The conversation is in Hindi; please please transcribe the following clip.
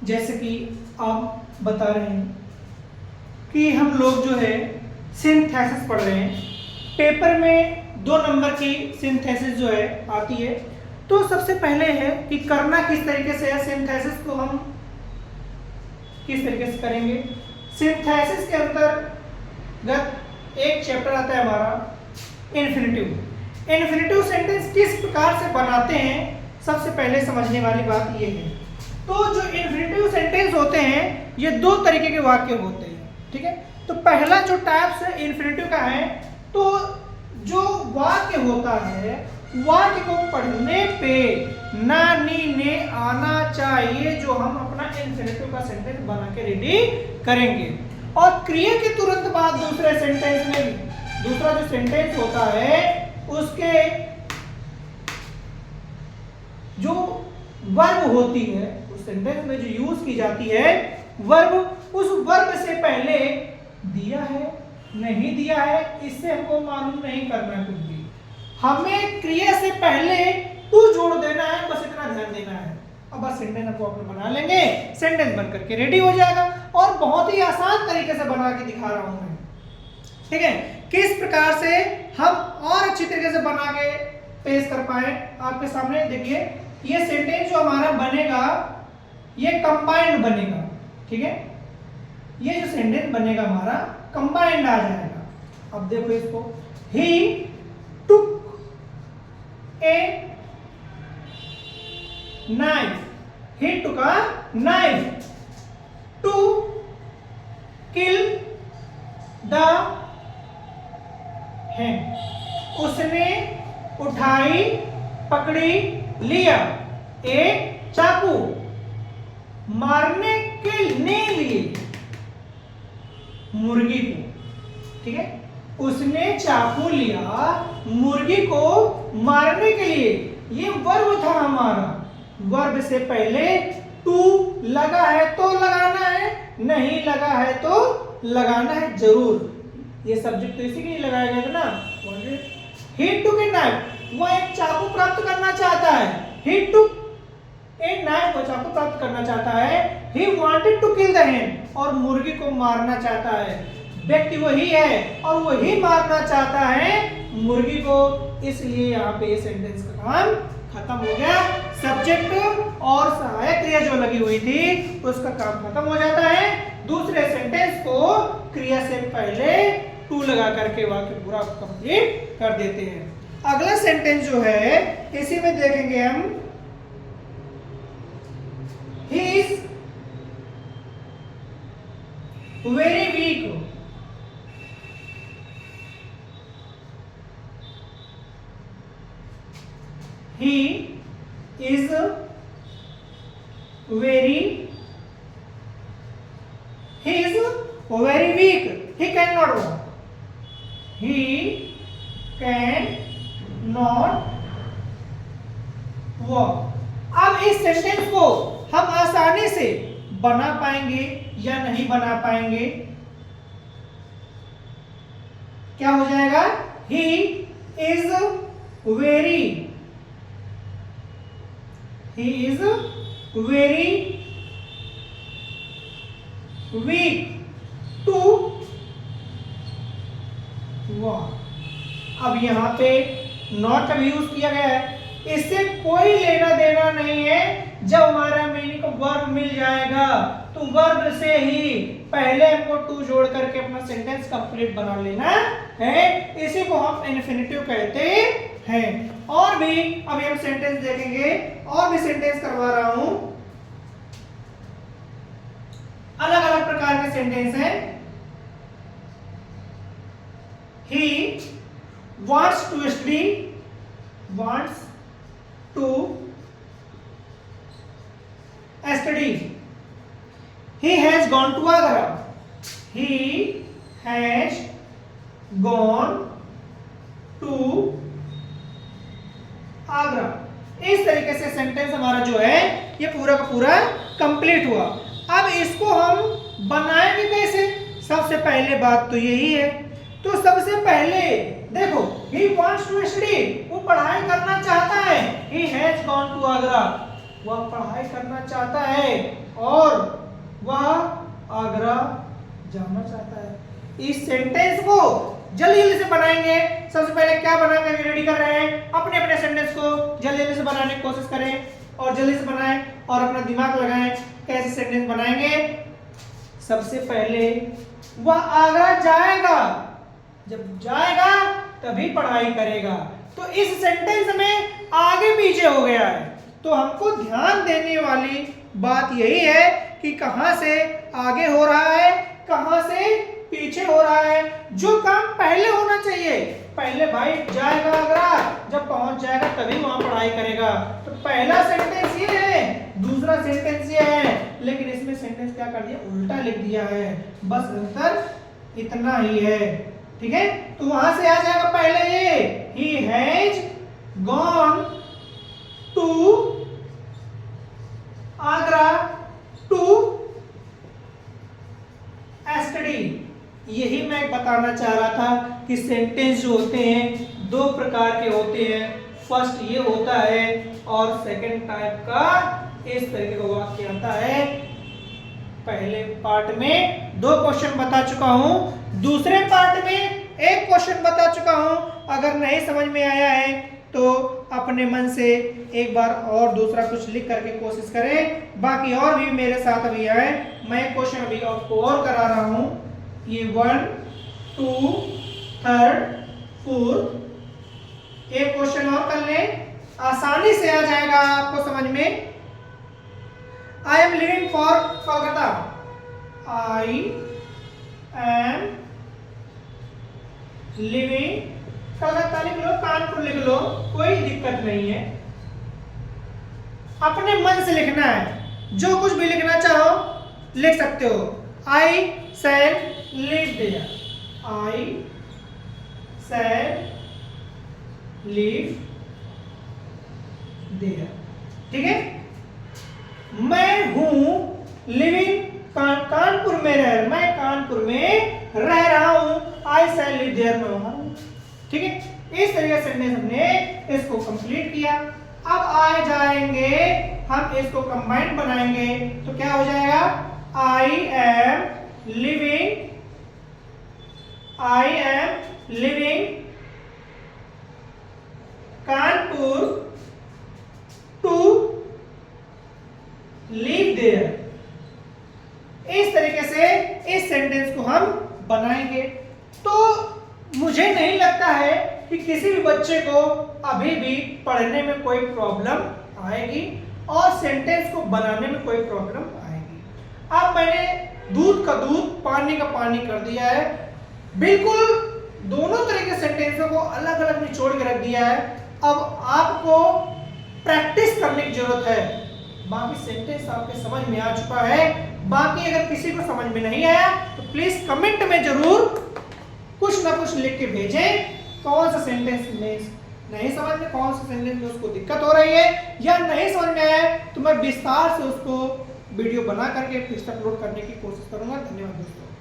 जैसे कि आप बता रहे हैं कि हम लोग जो है सिंथेसिस पढ़ रहे हैं, पेपर में 2 नंबर की सिंथेसिस जो है आती है। तो सबसे पहले है कि करना किस तरीके से है, सिंथेसिस को हम किस तरीके से करेंगे। सिंथेसिस के अंतर्गत एक चैप्टर आता है हमारा इन्फिनेटिव। इन्फिनेटिव सेंटेंस किस प्रकार से बनाते हैं, सबसे पहले समझने वाली बात ये है। तो जो इन्फिनेटिव सेंटेंस होते हैं ये 2 तरीके के वाक्य होते हैं, ठीक है। तो पहला जो टाइप्स है इन्फिनेटिव का है, तो जो वाक्य होता है वाक्य को पढ़ने पे ना नी ने आना चाहिए, जो हम अपना इन्फिनेटिव का सेंटेंस बना के रेडी करेंगे। और क्रिया के तुरंत बाद दूसरे सेंटेंस में दूसरा जो सेंटेंस होता है उसके जो वर्ब होती है, उस सेंटेंस में जो यूज की जाती है वर्ब, उस वर्ब से पहले दिया है नहीं दिया है इससे हमको मालूम नहीं करना है कुछ भी। हमें क्रिया से पहले टू जोड़ देना है, बस इतना ध्यान देना है। अब बस सेंटेंस आपको अपने बना लेंगे, सेंटेंस बन करके रेडी हो जाएगा। और बहुत ही आसान तरीके से बना के दिखा रहा हूं मैं, ठीक है। किस प्रकार से हम और अच्छी तरीके से बना के पेश कर पाए आपके सामने। देखिए ये सेंटेंस जो हमारा बनेगा ये कंबाइंड बनेगा, ठीक है। ये जो सेंटेंस बनेगा हमारा कंबाइंड आ जाएगा। अब देखो इसको, he took a knife, he took a knife to kill the hand. उसने उठाई पकड़ी लिया एक चाकू मारने के लिए मुर्गी को, ठीक है। उसने चाकू लिया मुर्गी को मारने के लिए, ये वर्ब था हमारा। वर्ब से पहले टू लगा है तो लगाना है, नहीं लगा है तो लगाना है जरूर। ये सब्जेक्ट तो इसी के लिए लगाया गया था ना। ही टुक ए नाइफ, वो एक चाकू प्राप्त करना चाहता है। ही टुक ए नाइफ, वो चाकू प्राप्त करना चाहता है। He wanted to kill the hen, और मुर्गी को मारना चाहता है। व्यक्ति वही है और वही मारना चाहता है मुर्गी को, इसलिए यहाँ पे सेंटेंस का काम खत्म हो गया। सब्जेक्ट और सहायक क्रिया जो लगी हुई थी उसका काम खत्म हो जाता है। दूसरे सेंटेंस को क्रिया से पहले टू लगा करके वाक्य पूरा कंप्लीट कर देते हैं। अगला सेंटेंस जो है इसी में देखेंगे हम, he is very weak, he is very weak, he cannot walk, he cannot walk। अब इस सेंटेंस को हम आसानी से बना पाएंगे या नहीं बना पाएंगे। क्या हो जाएगा, he is very weak to walk। अब यहां पे नॉट का भी यूज किया गया है, इससे कोई लेना देना नहीं है। जब हमारा मीनिंग को वर्ब मिल जाएगा तो वर्ब से ही पहले हमको टू जोड़ करके अपना सेंटेंस कंप्लीट बना लेना है। इसी को हम इन्फिनेटिव कहते हैं। और भी अभी हम सेंटेंस देखेंगे, और भी सेंटेंस करवा रहा हूं। अलग अलग प्रकार के सेंटेंस हैं। He wants to study, wants to study। He has gone to Agra, he has gone to Agra। इस तरीके से सेंटेंस हमारा जो है ये पूरा का पूरा कंप्लीट हुआ। अब इसको हम बनाएंगे कैसे, सबसे पहले बात तो यही है। तो सबसे पहले देखो, he wants to study, वो पढ़ाई करना चाहता है। he has gone to Agra, वह पढ़ाई करना चाहता है और वह आगरा जाना चाहता है। इस सेंटेंस को जल्दी जल्दी से बनाएंगे। सबसे पहले क्या बनाएंगे, रेडी कर रहे हैं, अपने अपने सेंटेंस को जल्दी जल्दी से बनाने की कोशिश करें और जल्दी से बनाएं और अपना दिमाग लगाएं कैसे सेंटेंस बनाएंगे। सबसे पहले वह आगरा जाएगा, जब जाएगा तभी पढ़ाई करेगा। तो इस सेंटेंस में आगे पीछे हो गया है, तो हमको ध्यान देने वाली बात यही है कि कहां से आगे हो रहा है, कहां से पीछे हो रहा है। जो काम पहले होना चाहिए, पहले भाई जाएगा आगरा, जब पहुंच जाएगा तभी वहां पढ़ाई करेगा। तो पहला सेंटेंस ये है, दूसरा सेंटेंस ये है, लेकिन इसमें सेंटेंस क्या कर दिया, उल्टा लिख दिया है। बस अंतर इतना ही है, ठीक है। तो वहां से आ जाएगा पहले ये, he has gone to Agra to study. यही मैं बताना चाह रहा था कि सेंटेंस जो होते हैं दो प्रकार के होते हैं। फर्स्ट ये होता है और सेकंड टाइप का इस तरीके का वाक्य आता है। पहले पार्ट में 2 क्वेश्चन बता चुका हूं, दूसरे पार्ट में 1 क्वेश्चन बता चुका हूं। अगर नहीं समझ में आया है तो अपने मन से एक बार और दूसरा कुछ लिख करके कोशिश करें। बाकी और भी मेरे साथ अभी है, मैं क्वेश्चन अभी आपको और करा रहा हूं। ये 1, 2, 3, 4 एक क्वेश्चन और कर लें, आसानी से आ जाएगा आपको समझ में। आई am living for Kolkata, I am living Calcutta लिख लो, कानपुर लिख लो, कोई दिक्कत नहीं है। अपने मन से लिखना है, जो कुछ भी लिखना चाहो लिख सकते हो। I shall live there, I shall live there, ठीक है। मैं हूं लिविंग कानपुर में मैं कानपुर में रह रहा हूं, आई शैल लिव देयर में वहां, ठीक है। इस तरीके से हमने इसको कंप्लीट किया। अब आ जाएंगे हम इसको कंबाइंड बनाएंगे, तो क्या हो जाएगा, I am living Kanpur to live there. इस तरीके से इस सेंटेंस को हम बनाएंगे। तो मुझे नहीं लगता है कि किसी भी बच्चे को अभी भी पढ़ने में कोई प्रॉब्लम आएगी और सेंटेंस को बनाने में कोई प्रॉब्लम आएगी। अब मैंने दूध का दूध पानी का पानी कर दिया है, बिल्कुल दोनों तरह के सेंटेंसों को अलग अलग निचोड़ के रख दिया है। अब आपको प्रैक्टिस करने की जरूरत है। बाकी सेंटेंस आपके समझ में आ चुका है। बाकी अगर किसी को समझ में नहीं आया तो प्लीज कमेंट में जरूर कुछ ना कुछ लिख के भेजें। कौन सा सेंटेंस में नहीं समझ में, कौन सा सेंटेंस में उसको दिक्कत हो रही है या नहीं समझ में आया, तो मैं विस्तार से उसको वीडियो बना करके फिर से अपलोड करने की कोशिश करूंगा। धन्यवाद दोस्तों।